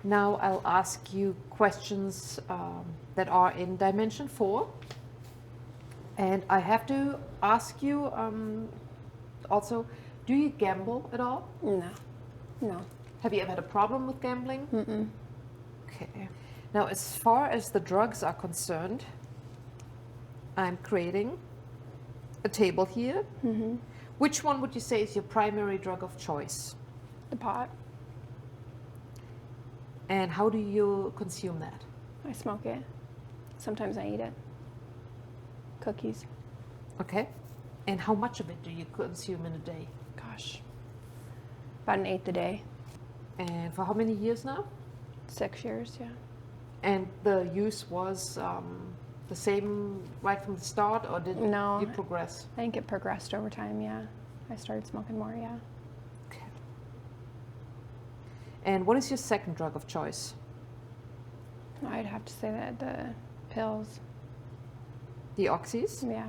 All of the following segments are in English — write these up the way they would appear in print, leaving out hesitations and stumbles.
Now I'll ask you questions that are in dimension 4. And I have to ask you also, do you gamble at all? No. No. Have you ever had a problem with gambling? Mm-mm. Okay. Now, as far as the drugs are concerned, I'm creating a table here. Mm-hmm. Which one would you say is your primary drug of choice? The pot. And how do you consume that? I smoke it. Sometimes I eat it. Cookies. Okay. And how much of it do you consume in a day? Gosh. About an eighth a day. And for how many years now? 6 years, yeah. And the use was the same right from the start, or did No. you progress? I think it progressed over time, yeah. I started smoking more, yeah. Okay. And what is your second drug of choice? I'd have to say that the pills, The oxys? yeah.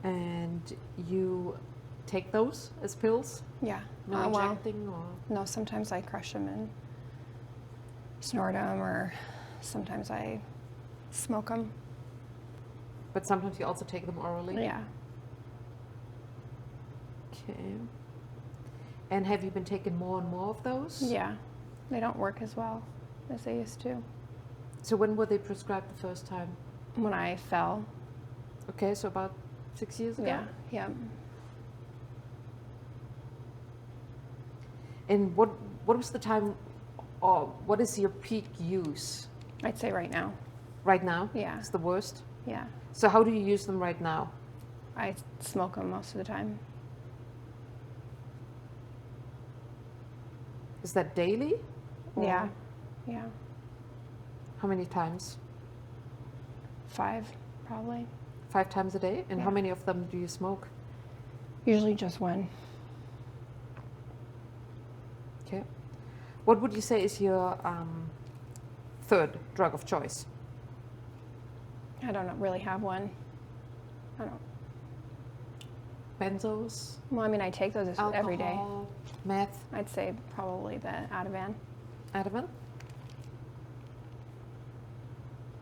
And you take those as pills? Yeah. No Well, injecting or? no, sometimes I crush them and snort them, or sometimes I smoke them. But sometimes you also take them orally? Yeah. Okay. And have you been taking more and more of those? Yeah. They don't work as well as they used to. So when were they prescribed the first time? When I fell, Okay, so about 6 years ago? yeah, yeah. And what was the time, or what is your peak use I'd say right now, right now? Yeah. It's the worst? yeah. So how do you use them right now? I smoke them most of the time. Is that daily? Or Yeah, yeah. How many times? 5, probably. 5 times a day? And how Yeah. many of them do you smoke? Usually just one. Okay. What would you say is your third drug of choice? I don't really have one. I don't. Benzos? Well, I mean, I take those every day. Alcohol? Meth? I'd say probably the Ativan. Ativan?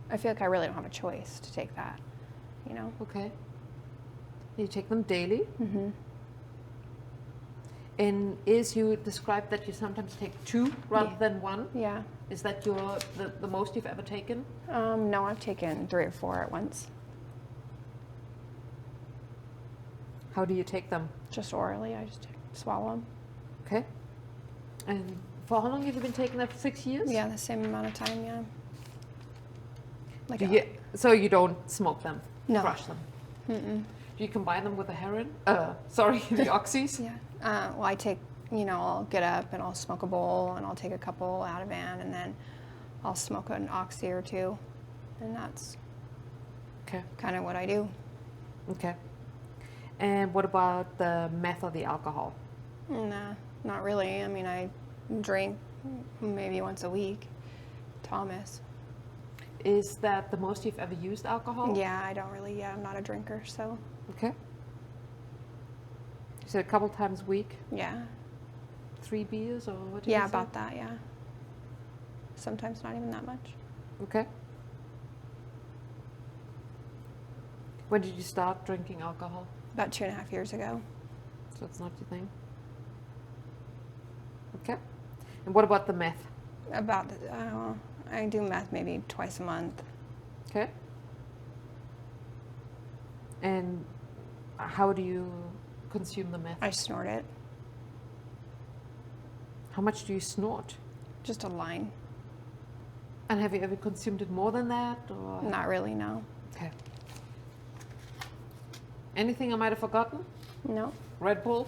I feel like I really don't have a choice to take that, you know? Okay. You take them daily? Mm-hmm. And is you described that you sometimes take 2 rather Yeah. than 1? Yeah. Is that the most you've ever taken? No, I've taken 3 or 4 at once, How do you take them? just orally. I just swallow them. Okay. And for how long have you been taking that? For 6 years? Yeah, the same amount of time, yeah. Like Do you, so you don't smoke them? No. Crush them? Mm-mm. Do you combine them with the heroin? Sorry, the oxys? Yeah. Well, I take, I'll get up and I'll smoke a bowl and I'll take a couple Ativan and then I'll smoke an oxy or 2. And that's Okay. kind of what I do. Okay. And what about the meth or the alcohol? Nah, not really. I mean, I drink maybe once a week. Thomas. Is that the most you've ever used alcohol? Yeah, I'm not a drinker, so Okay. You said a couple times a week? yeah. 3 beers or what did Yeah, you say? about that, yeah. Sometimes not even that much. Okay. When did you start drinking alcohol? About 2.5 years ago. So it's not your thing? Okay. And what about the meth? I do meth maybe twice a month. Okay. And how do you consume the meth? I snort it. How much do you snort? Just a line. And have you ever consumed it more than that? Or? Not really, no. Okay. Anything I might have forgotten? No, Red Bull?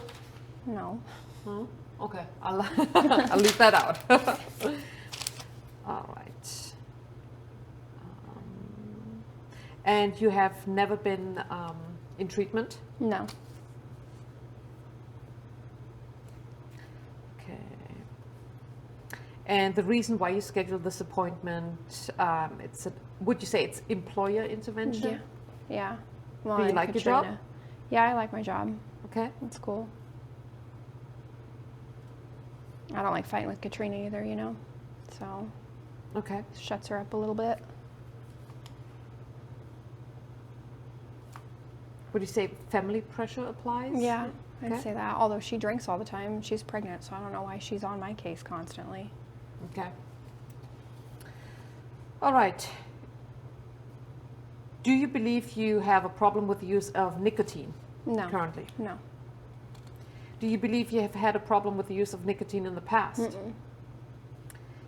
no. No? Okay, I'll, I'll leave that out. All right. And you have never been in treatment? No. Okay. And the reason why you scheduled this appointment, would you say it's employer intervention? Yeah. Yeah. Well, Do you and like your job? Katrina. Yeah, I like my job. Okay. It's cool. I don't like fighting with Katrina either, you know? So, Okay. shuts her up a little bit. Would you say family pressure applies? Yeah, I'd Okay. say that. Although she drinks all the time, she's pregnant, so I don't know why she's on my case constantly. Okay. All right. Do you believe you have a problem with the use of nicotine No. currently? No. Do you believe you have had a problem with the use of nicotine in the past? Mm-mm.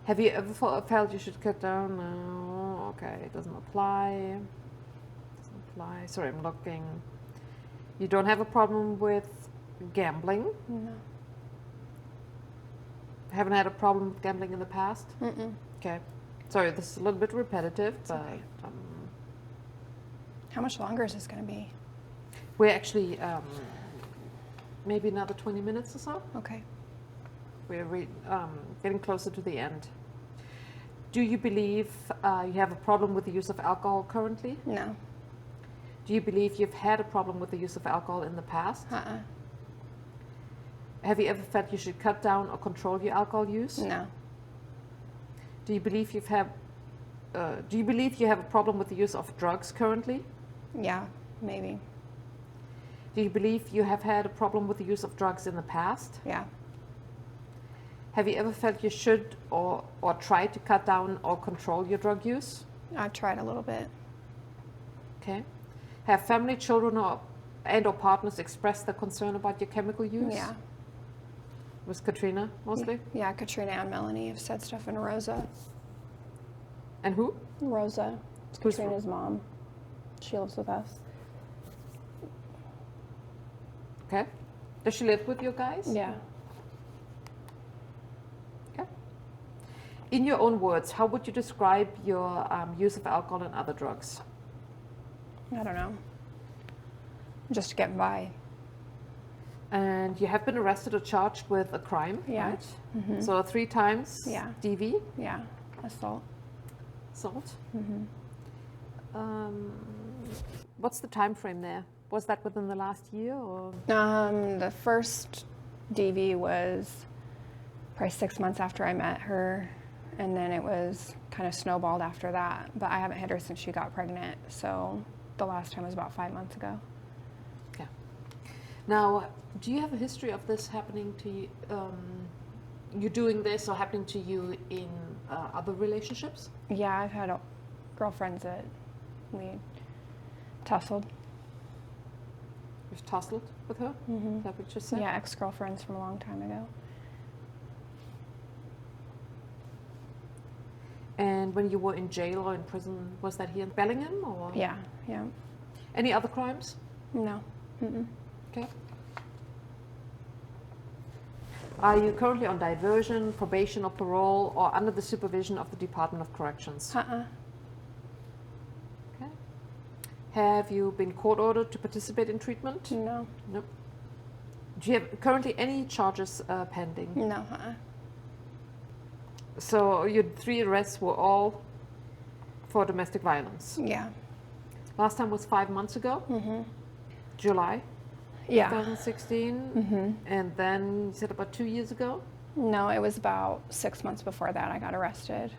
Have you ever felt you should cut down? No. Okay, it doesn't apply. Doesn't apply. Sorry, I'm looking. You don't have a problem with gambling? No. Haven't had a problem with gambling in the past? Mm-mm. Okay. Sorry, this is a little bit repetitive, but okay. How much longer is this going to be? we're actually maybe another 20 minutes or so. Okay. We're getting closer to the end. Do you believe you have a problem with the use of alcohol currently? No. Do you believe you've had a problem with the use of alcohol in the past? Uh-uh. Have you ever felt you should cut down or control your alcohol use? No. Do you believe you have a problem with the use of drugs currently? Yeah, maybe. Do you believe you have had a problem with the use of drugs in the past? Yeah. Have you ever felt you should or try to cut down or control your drug use? I've tried a little bit. Okay. Have family, children, or partners expressed their concern about your chemical use? Yeah. Was Katrina mostly? Yeah, Katrina and Melanie have said stuff, and Rosa. And who? Rosa. It's Who's Katrina's mom. She lives with us. Okay. Does she live with you guys? Yeah. Okay. In your own words, how would you describe your use of alcohol and other drugs? I don't know. Just getting by. And you have been arrested or charged with a crime, Yeah. right? Mm-hmm. So 3 times Yeah. DV, Yeah. Assault. assault. Mm-hmm. What's the time frame there? Was that within the last year or? The first DV was probably 6 months after I met her, and then it was kind of snowballed after that. But I haven't hit her since she got pregnant, so the last time was about 5 months ago. Okay. Now, do you have a history of this happening to you? You doing this or happening to you in other relationships? Yeah, I've had girlfriends that we tussled. You've tussled with her? Mm-hmm. Is that what you just said? Yeah, ex-girlfriends from a long time ago. And when you were in jail or in prison, was that here in Bellingham or? Yeah, yeah. Any other crimes? No. Mm-mm. Okay. Are you currently on diversion, probation, or parole, or under the supervision of the Department of Corrections? Uh-uh. Okay. Have you been court ordered to participate in treatment? No. Nope. Do you have currently any charges pending? No. Uh-uh. So your 3 arrests were all for domestic violence. Yeah. Last time was 5 months ago, Mm-hmm. July Yeah. 2016, Mm-hmm. and then you said about 2 years ago. No, it was about 6 months before that I got arrested,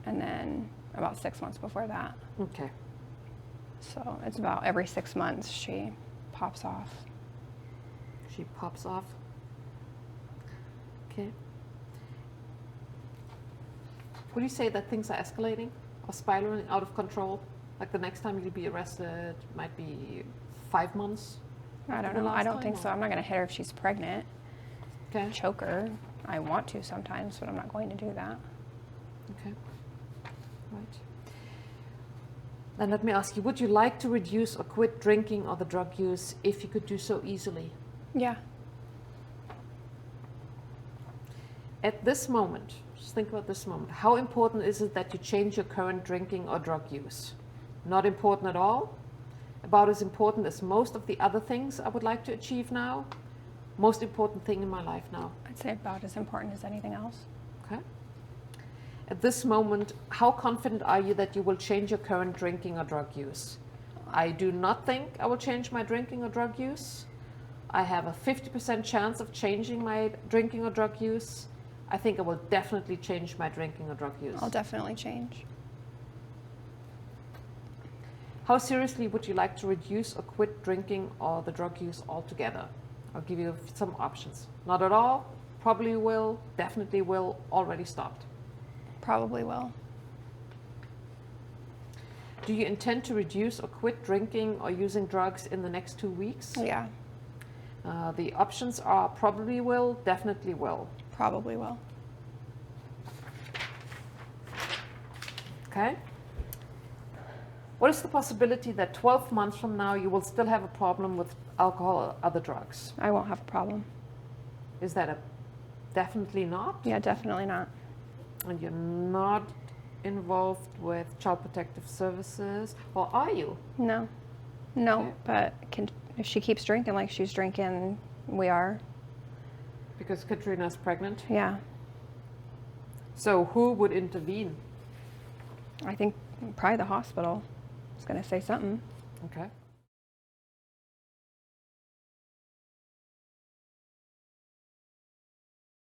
and then about 6 months before that. Okay. So it's about every 6 months she pops off. She pops off. Okay. Would you say that things are escalating or spiraling out of control? Like the next time you'll be arrested might be 5 months? I don't The know. last I don't time, think or- so. I'm not going to hit her if she's pregnant. Okay. Choke her. I want to sometimes, but I'm not going to do that. Okay. Right. Then let me ask you, would you like to reduce or quit drinking or the drug use if you could do so easily? Yeah. At this moment, just think about this moment, how important is it that you change your current drinking or drug use? Not important at all? About as important as most of the other things I would like to achieve now? Most important thing in my life now? I'd say about as important as anything else. Okay. At this moment, how confident are you that you will change your current drinking or drug use? I do not think I will change my drinking or drug use. I have a 50% chance of changing my drinking or drug use. I think I will definitely change my drinking or drug use. I'll definitely change. How seriously would you like to reduce or quit drinking or the drug use altogether? I'll give you some options. Not at all, probably will, definitely will, already stopped. Probably will. Do you intend to reduce or quit drinking or using drugs in the next 2 weeks? Yeah, The options are probably will, definitely will. probably will. Okay. What is the possibility that 12 months from now you will still have a problem with alcohol or other drugs? I won't have a problem. Is that a definitely not? Yeah, definitely not. And you're not involved with Child Protective Services, or are you? No. No, but if she keeps drinking like she's drinking, we are. Because Katrina's pregnant. Yeah. So who would intervene? I think probably the hospital is going to say something. Okay.